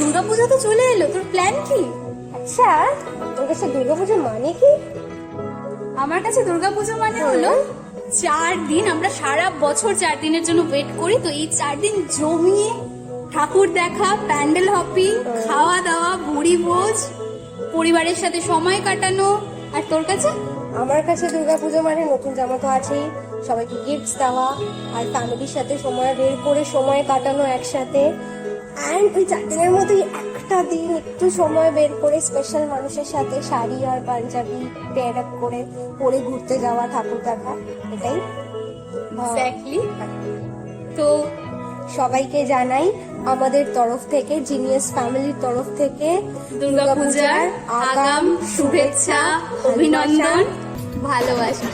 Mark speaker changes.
Speaker 1: দুর্গাপূজা তো চলে এলো, তোর প্ল্যান কি?
Speaker 2: আচ্ছা, তোর কাছে দুর্গাপুজো মানে কি?
Speaker 1: আমার কাছে দুর্গাপুজো মানে হলো 4 দিন, আমরা সারা বছর 4 দিনের জন্য ওয়েট করি। তো এই 4 দিন জমিয়ে ঠাকুর দেখা, প্যান্ডেল হপিং, খাওয়া দাওয়া, ভুড়ি ভোজ, পরিবারের সাথে সময় কাটানো। আর তোর কাছে?
Speaker 2: আমার কাছে দুর্গাপুজো মানে নতুন জামা তো আছেই, সবাইকে গিফটস দেওয়া আর ফ্যামিলির সাথে সময় বের করে সময় কাটানো একসাথে। অ্যান্ড ওই 4 দিনের মধ্যে একটা দিন একটু সময় বের করে স্পেশাল মানুষের সাথে শাড়ি আর পাঞ্জাবি পেয়ার আপ করে পরে ঘুরতে যাওয়া, ঠাকুর দেখা, এটাই।
Speaker 1: এক্স্যাক্টলি। তো
Speaker 2: সবাইকে জানাই আমাদের তরফ থেকে, জিনিয়াস ফ্যামিলির তরফ থেকে
Speaker 1: দুর্গাপূজার আগাম শুভেচ্ছা, অভিনন্দন, ভালোবাসা।